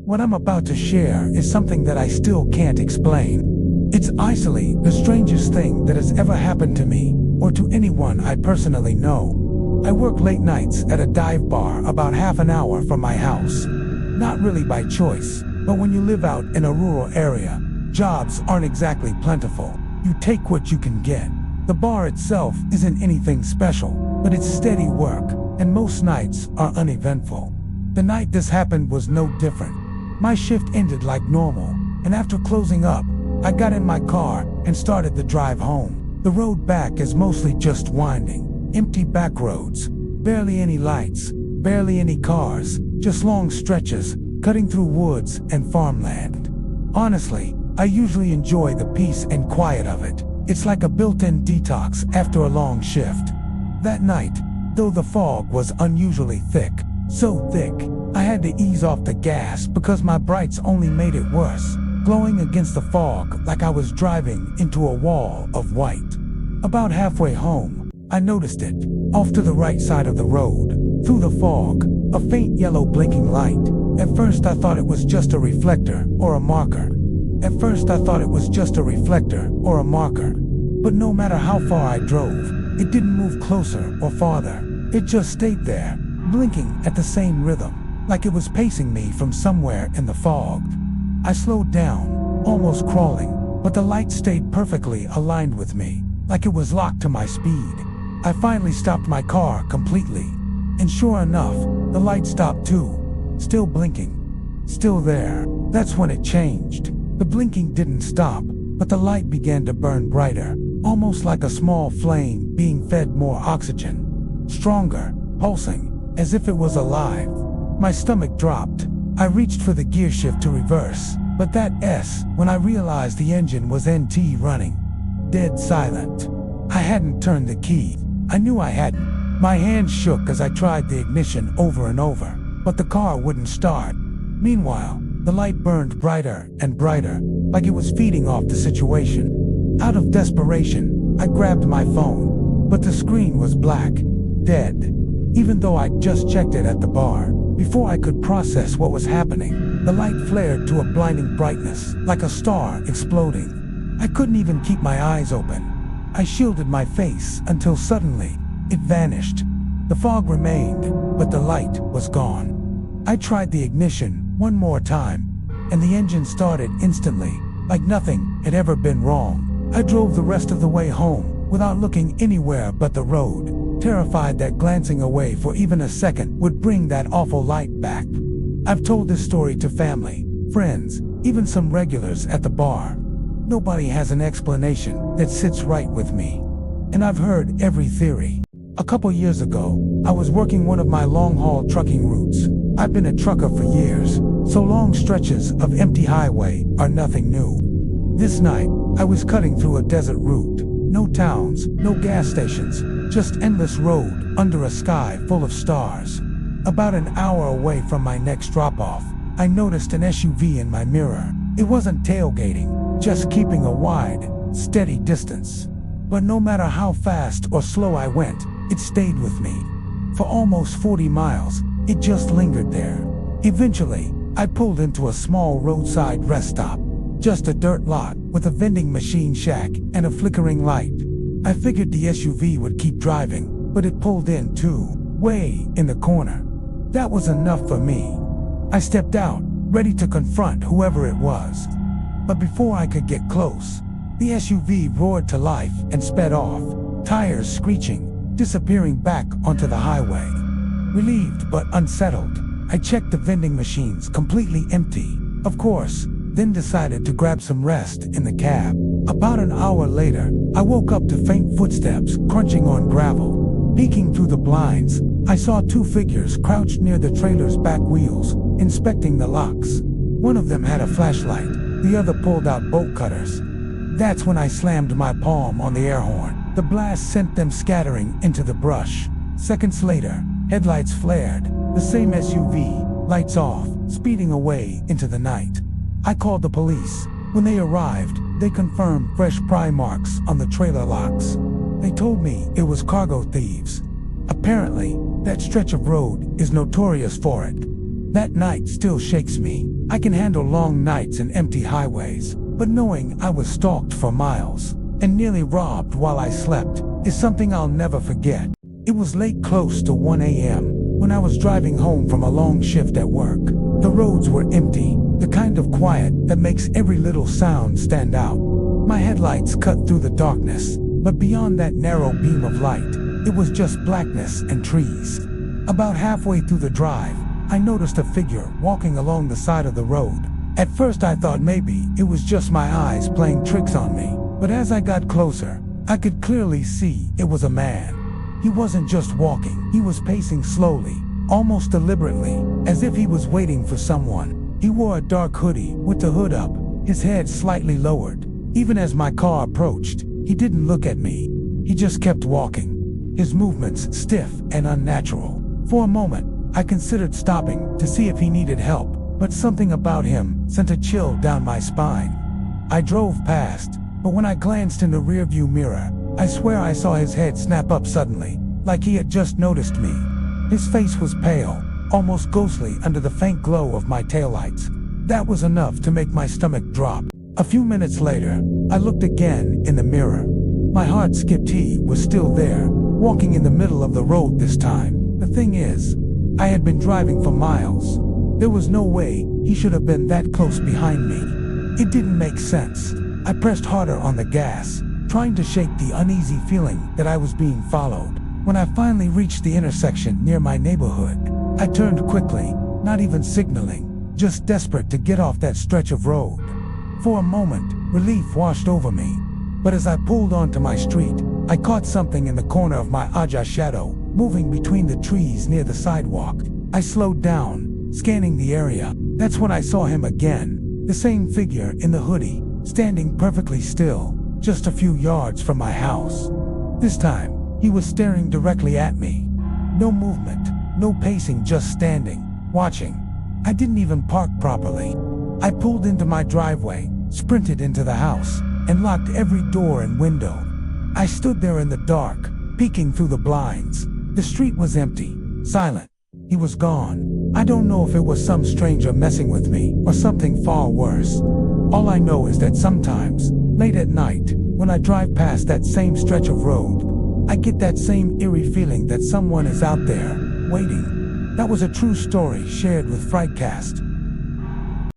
What I'm about to share is something that I still can't explain. It's easily the strangest thing that has ever happened to me, or to anyone I personally know. I work late nights at a dive bar about half an hour from my house. Not really by choice, but when you live out in a rural area, jobs aren't exactly plentiful. You take what you can get. The bar itself isn't anything special, but it's steady work, and most nights are uneventful. The night this happened was no different. My shift ended like normal, and after closing up, I got in my car and started the drive home. The road back is mostly just winding, empty back roads, barely any lights, barely any cars, just long stretches, cutting through woods and farmland. Honestly, I usually enjoy the peace and quiet of it. It's like a built-in detox after a long shift. That night, though the fog was unusually thick, so thick, I had to ease off the gas because my brights only made it worse, glowing against the fog like I was driving into a wall of white. About halfway home, I noticed it, off to the right side of the road, through the fog, a faint yellow blinking light. At first I thought it was just a reflector or a marker. But no matter how far I drove, it didn't move closer or farther. It just stayed there, blinking at the same rhythm, like it was pacing me from somewhere in the fog. I slowed down, almost crawling, but the light stayed perfectly aligned with me, like it was locked to my speed. I finally stopped my car completely, and sure enough, the light stopped too, still blinking, still there. That's when it changed. The blinking didn't stop, but the light began to burn brighter, almost like a small flame being fed more oxygen. Stronger, pulsing, as if it was alive. My stomach dropped. I reached for the gear shift to reverse, but when I realized the engine was NT running. Dead silent. I hadn't turned the key. I knew I hadn't. My hands shook as I tried the ignition over and over, but the car wouldn't start. Meanwhile, the light burned brighter and brighter, like it was feeding off the situation. Out of desperation, I grabbed my phone, but the screen was black, dead, even though I'd just checked it at the bar. Before I could process what was happening, the light flared to a blinding brightness, like a star exploding. I couldn't even keep my eyes open. I shielded my face until suddenly, it vanished. The fog remained, but the light was gone. I tried the ignition one more time, and the engine started instantly, like nothing had ever been wrong. I drove the rest of the way home without looking anywhere but the road, terrified that glancing away for even a second would bring that awful light back. I've told this story to family, friends, even some regulars at the bar. Nobody has an explanation that sits right with me, and I've heard every theory. A couple years ago, I was working one of my long-haul trucking routes. I've been a trucker for years, so long stretches of empty highway are nothing new. This night, I was cutting through a desert route. No towns, no gas stations, just endless road under a sky full of stars. About an hour away from my next drop-off, I noticed an SUV in my mirror. It wasn't tailgating, just keeping a wide, steady distance. But no matter how fast or slow I went, it stayed with me. For almost 40 miles, it just lingered there. Eventually, I pulled into a small roadside rest stop. Just a dirt lot with a vending machine shack and a flickering light. I figured the SUV would keep driving, but it pulled in too, way in the corner. That was enough for me. I stepped out, ready to confront whoever it was. But before I could get close, the SUV roared to life and sped off, tires screeching, disappearing back onto the highway. Relieved but unsettled, I checked the vending machines completely empty, of course, then decided to grab some rest in the cab. About an hour later, I woke up to faint footsteps crunching on gravel. Peeking through the blinds, I saw two figures crouched near the trailer's back wheels, inspecting the locks. One of them had a flashlight, the other pulled out bolt cutters. That's when I slammed my palm on the air horn. The blast sent them scattering into the brush. Seconds later, headlights flared, the same SUV, lights off, speeding away into the night. I called the police. When they arrived, they confirmed fresh pry marks on the trailer locks. They told me it was cargo thieves. Apparently, that stretch of road is notorious for it. That night still shakes me. I can handle long nights and empty highways, but knowing I was stalked for miles and nearly robbed while I slept is something I'll never forget. It was late, close to 1 a.m., when I was driving home from a long shift at work. The roads were empty, the kind of quiet that makes every little sound stand out. My headlights cut through the darkness, but beyond that narrow beam of light, it was just blackness and trees. About halfway through the drive, I noticed a figure walking along the side of the road. At first I thought maybe it was just my eyes playing tricks on me, but as I got closer, I could clearly see it was a man. He wasn't just walking, he was pacing slowly, almost deliberately, as if he was waiting for someone. He wore a dark hoodie with the hood up, his head slightly lowered. Even as my car approached, he didn't look at me. He just kept walking, his movements stiff and unnatural. For a moment, I considered stopping to see if he needed help, but something about him sent a chill down my spine. I drove past, but when I glanced in the rearview mirror, I swear I saw his head snap up suddenly, like he had just noticed me. His face was pale, almost ghostly under the faint glow of my taillights. That was enough to make my stomach drop. A few minutes later, I looked again in the mirror. My heart skipped. He was still there, walking in the middle of the road this time. The thing is, I had been driving for miles. There was no way he should have been that close behind me. It didn't make sense. I pressed harder on the gas, trying to shake the uneasy feeling that I was being followed. When I finally reached the intersection near my neighborhood, I turned quickly, not even signaling, just desperate to get off that stretch of road. For a moment, relief washed over me, but as I pulled onto my street, I caught something in the corner of my Aja shadow, moving between the trees near the sidewalk. I slowed down, scanning the area. That's when I saw him again, the same figure in the hoodie, standing perfectly still, just a few yards from my house. This time, he was staring directly at me. No movement, no pacing, just standing, watching. I didn't even park properly. I pulled into my driveway, sprinted into the house, and locked every door and window. I stood there in the dark, peeking through the blinds. The street was empty, silent. He was gone. I don't know if it was some stranger messing with me or something far worse. All I know is that sometimes, late at night, when I drive past that same stretch of road, I get that same eerie feeling that someone is out there, waiting. That was a true story shared with Frightcast.